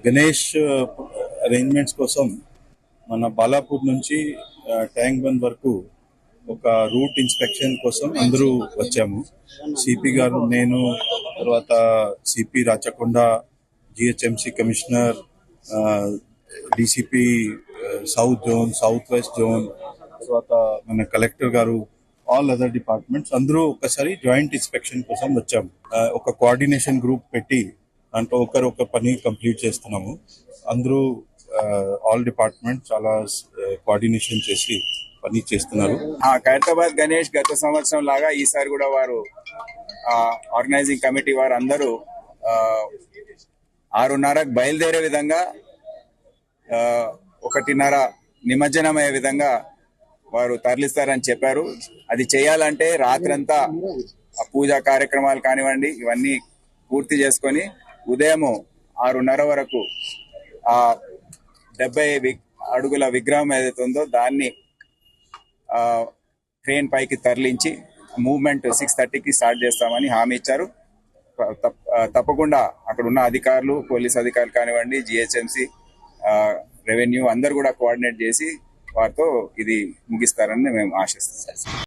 Ganesh arrangements కోసం మన బాలాపూర్ నుంచి ట్యాంక్ బండ్ వరకు ఒక రూట్ ఇన్స్పెక్షన్ కోసం అందరూ వచ్చాము. సిపి గారు, నేను, తర్వాత CP Rachakonda, GHMC commissioner, DCP south zone, south west zone, తర్వాత మన కలెక్టర్ గారు, ఆల్ అదర్ డిపార్ట్మెంట్స్ అందరూ ఒకసారి జాయింట్ ఇన్స్పెక్షన్ కోసం వచ్చాము. ఒక కోఆర్డినేషన్ గ్రూప్ పెట్టి దాంట్లో ఒక పని కంప్లీట్ చేస్తున్నాము. అందరూ ఆల్ డిపార్ట్మెంట్ చాలా కోఆర్డినేషన్ చేసి పని చేస్తున్నారు. ఖైరతాబాద్ గణేష్ గత సంవత్సరం లాగా ఈసారి కూడా వారు ఆర్గనైజింగ్ కమిటీ వారు అందరూ 6:30కు బయలుదేరే విధంగా 1:30 నిమజ్జనమయ్యే విధంగా వారు తరలిస్తారని చెప్పారు. అది చేయాలంటే రాత్రంతా పూజా కార్యక్రమాలు కానివ్వండి ఇవన్నీ పూర్తి చేసుకొని ఉదయం 6:30 వరకు 70 అడుగుల విగ్రహం ఏదైతే ఉందో దాన్ని ట్రైన్ పైకి తరలించి మూవ్మెంట్ 6:30కి స్టార్ట్ చేస్తామని హామీ ఇచ్చారు. తప్పకుండా అక్కడ ఉన్న అధికారులు, పోలీస్ అధికారులు కానివ్వండి, జిహెచ్ఎంసి, రెవెన్యూ అందరు కూడా కోఆర్డినేట్ చేసి వారితో ఇది ముగిస్తారని మేము ఆశిస్తాం.